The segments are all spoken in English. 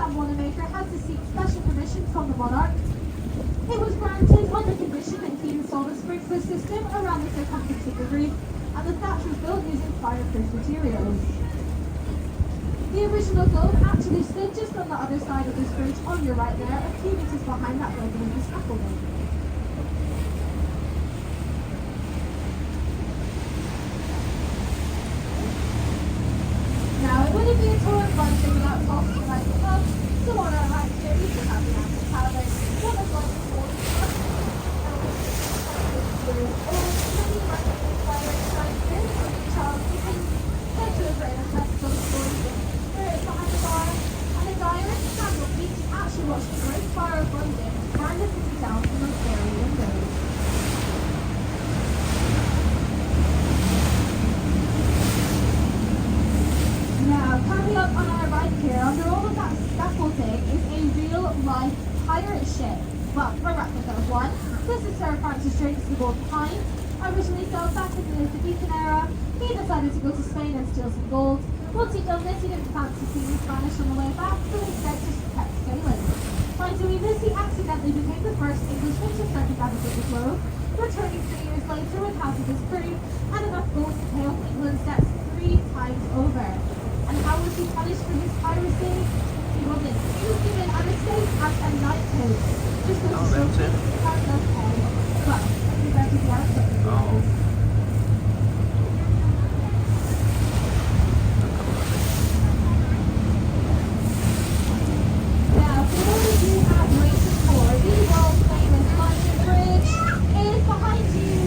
Sam Wanamaker had to seek special permission from the monarch. It was granted on the condition that he installed a sprinkler system around the circumference of the roof, and the thatch was built using fireproof materials. The original globe actually stood just on the other side of this bridge on your right there, a few meters behind that building with the scaffolding. Now, it wouldn't be a tour of London without talking about the pub, so on our right here we can have the Apple Palace, one of London's oldest pubs. Many London inspired right here, Charles Dickens, led to a great festival story where it's behind the bar, and the diarist Samuel Pepys actually watched the Great Fire of London burn the city down from those very windows. Now, coming up on our right here, under all of that scaffolding, is a real-life pirate ship. Well, a replica of one. This is Sir Francis Drake's The Golden Hind. Originally sailed back in the Elizabethan era, he decided to go to Spain and steal some gold. Once he'd done this, he didn't fancy seeing Spanish on the way back, so instead just kept sailing. By doing this, he accidentally became the first Englishman to circumnavigate the globe, returning 3 years later with half of his crew and enough gold to pay off England's debts 3 times over. And how was he punished for his piracy? He wasn't. He was given an estate as a knighthood. Just goes to show you how it does pay. Well, compared to the other Now, for those of you at Racing 4, the world famous London Bridge is behind you.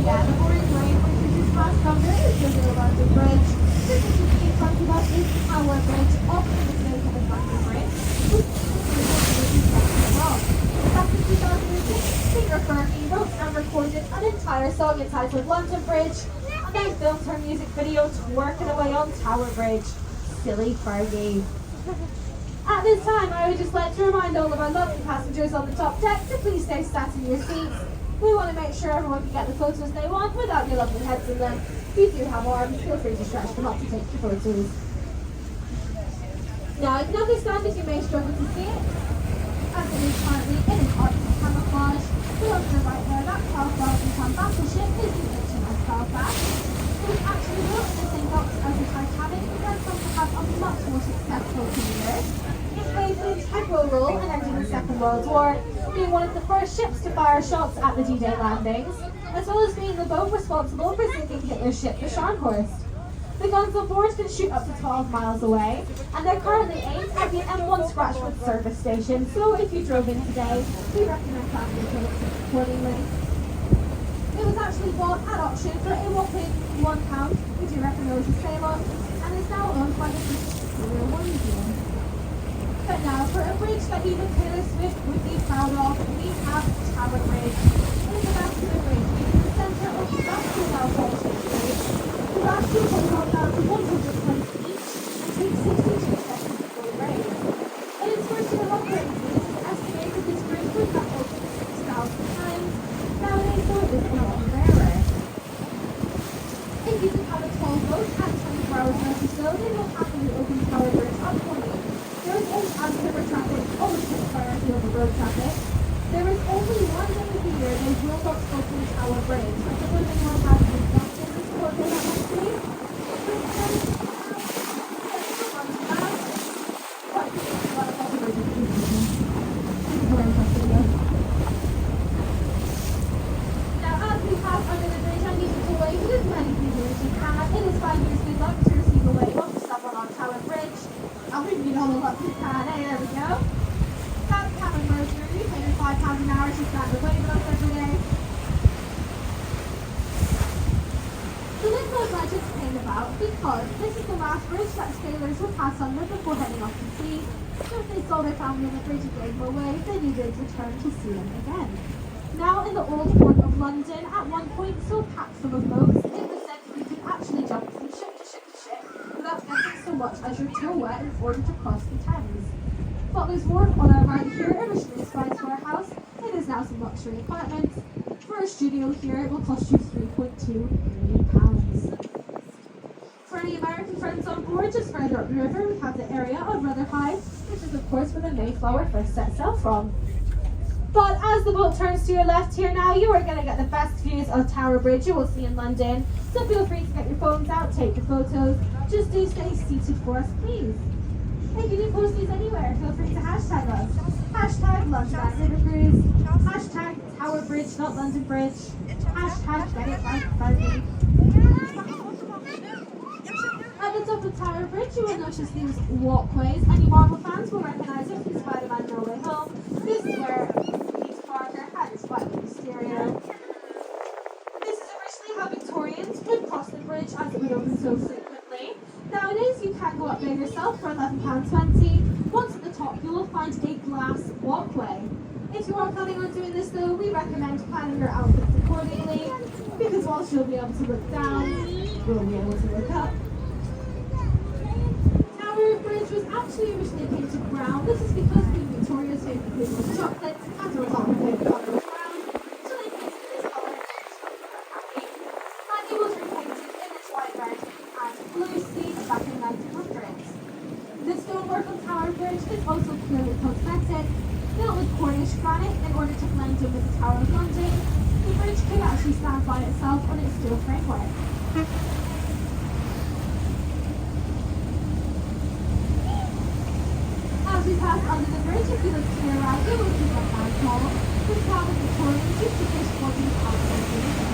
Yeah, the boring grey, which is his past thunder, is the real London Bridge. This is just in front of us is the Tower Bridge, often mistaken as London Bridge, which is back in 2006, singer Fergie wrote and recorded an entire song entitled London Bridge, and then filmed her music video twerking away on Tower Bridge. Silly Fergie. At this time, I would just like to remind all of our lovely passengers on the top deck to please stay sat in your seats. We want to make sure everyone can get the photos they want without your lovely heads in them. If you do have arms, feel free to stretch them up to take your photos. Now, I can understand if you may struggle to see it, as it is currently in an Arctic camouflage. Below to the right there, that 12,000-ton battleship is the HMS Belfast. It was actually built in the same box as the Titanic, but went on to have a much more successful career. It played an integral role in ending the Second World War, being one of the first ships to fire shots at the D-Day landings, as well as being the boat responsible for sinking Hitler's ship, the Scharnhorst. The guns on board can shoot up to 12 miles away, and they're currently aimed at the M1 Scratchwood service station, so if you drove in today, we recommend planning your tickets accordingly. It was actually bought at auction for a whopping £1, which you reckon there was a sale on, and is now owned by the British Imperial War Museum. But now, for a bridge that even Taylor Swift would be proud of, we have Tower Bridge. It is a vascular bridge, being the centre of the vascular malfunction bridge. The vascular holds on down to 100 tons each and takes 62 seconds to full raise. In its first year of operating, it is estimated this bridge would have opened 6,000 times. Nowadays, though, it is a lot rarer. If you could have a tall boat at 24 hours notice, though, they will happily open Tower Bridge up for you. There is only as river traffic always takes priority over road traffic. There is only one day of the year they will not open Tower Bridge, but the women will have the inductions for they have next week. For instance, now, as we pass under the bridge, I need you to wave to as many people as you can. It is 5 years good luck to receive a wave off someone on Tower Bridge. I'll bring you all the luck you can. Hey, there we go. That's Captain Mercury. You pay me £5 an hour to stand away with us every day. So this whole legend came about because this is the last bridge that sailors would pass under before heading off to sea. So if they saw their family on the bridge and gave them away, they knew they'd return to see them again. Now in the old port of London, at one point so packed full of boats, it was said that you could actually jump from ship to ship to ship without getting so much as your toe wet in order to cross the Thames. Butler's Wharf on our right here, originally a spice warehouse, it is now some luxury apartments. For a studio here, it will cost you £3.2 million. For any American friends on on board, just further up the river, we have the area of Rotherhithe, which is of course where the Mayflower first set sail from. But as the boat turns to your left here now, you are going to get the best views of Tower Bridge you will see in London. So feel free to get your phones out, take your photos. Just do stay seated for us, please. If you do post these anywhere, feel free to hashtag us. Hashtag London River Cruise. Hashtag Tower Bridge, not London Bridge. Hashtag Get It Right Friday. At the top of Tower Bridge, you will notice these walkways. Any Marvel fans will recognise it from Spider-Man No Way Home. This is where Peter Parker had his fight with Mysterio. This is originally how Victorians would cross the bridge as it would open so frequently. Nowadays, you can go up there yourself for £11.20. Once at the top, you will find a glass walkway. If you are planning on doing this though, we recommend planning your outfits accordingly, because whilst you'll be able to look down, you'll be able to look up. Tower Bridge was actually originally painted brown. This is because Queen Victoria's favourite food was chocolate, and her top favourite colour was brown, so they painted this colour and it was repainted in this white, red and blue scene back in the 1900s. The stonework on Tower Bridge is also purely cosmetic, built with Cornish granite in order to blend in with the Tower of London. The bridge could actually stand by itself on its steel framework. As we pass under the bridge, if you look to your right, you will see the flagpole, which how the Victorians used to fish bodies outside the river.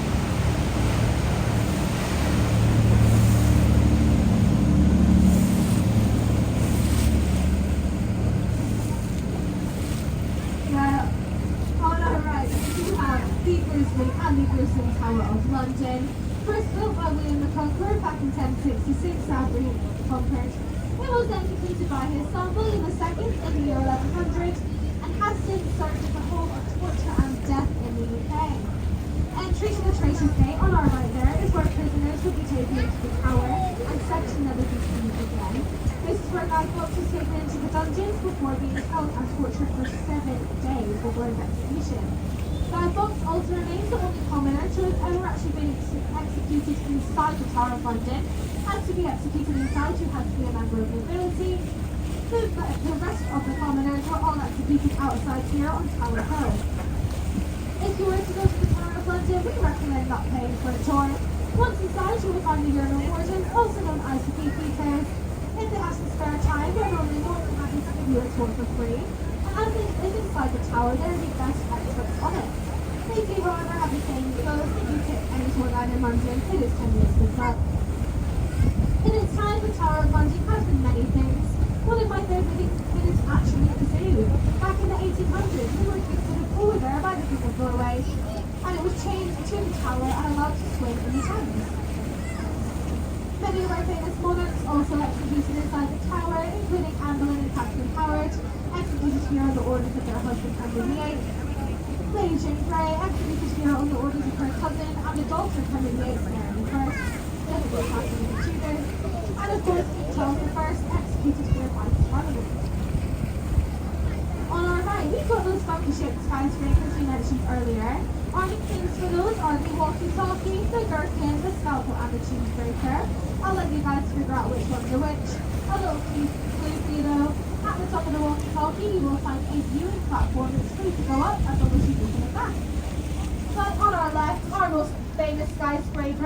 On our right, we do have the Bruceling and the Bruceling Tower of London. First built by William the Conqueror back in 1066 after he was conquered. It was then completed by his son William II in the year 1100 and has since served as the home of torture and death in the UK. Entry to the Traitors' Gate on our right there is where prisoners would be taken into the tower and section never be seen again. This is where Guy Fawkes was taken into the dungeons before being held and tortured for 7 days before his execution. Guy Fawkes also remains the only commoner to have ever actually been executed inside the Tower of London, and to be executed inside you had to be a member of nobility. The rest of the commoners were all executed outside here on Tower Hill. If you were to go to the Tower of London, we recommend not paying for a tour. Once inside, you will find the urinal warden, also known as the beefeaters. If they have some spare time, they're normally more than happy to give you a tour for free. And as it is inside the tower, they're the best experts on it. They do, however, have the same clothes if you pick any tour guide in London. It is 10 minutes to club. In its time, the Tower of London has been many things. One of my favourite things is actually the zoo. Back in the 1800s, we were considered over there by the people of Norway, and it was changed to the tower and allowed to swim in the Thames. Many of our famous monarchs also executed inside the tower, including Anne Boleyn and Catherine Howard, executed here on the orders of their husband Henry VIII. Lady Jane Grey executed here on the orders of her cousin and the daughter of Henry VIII, Mary I. Elizabeth Catherine the Tudors, and of course King Charles I executed here by Parliament. On our right, we've got those funky shaped skyscrapers we mentioned earlier. Our nicknames for those are the walkie-talkie, the gherkin, the scalpel, and the cheesebreaker. I'll let you guys figure out which one's are which. A little clue for you though. At the top of the walkie-talkie, you will find a viewing platform that's free to go up as long as you look in the back. But on our left, our most famous skyscraper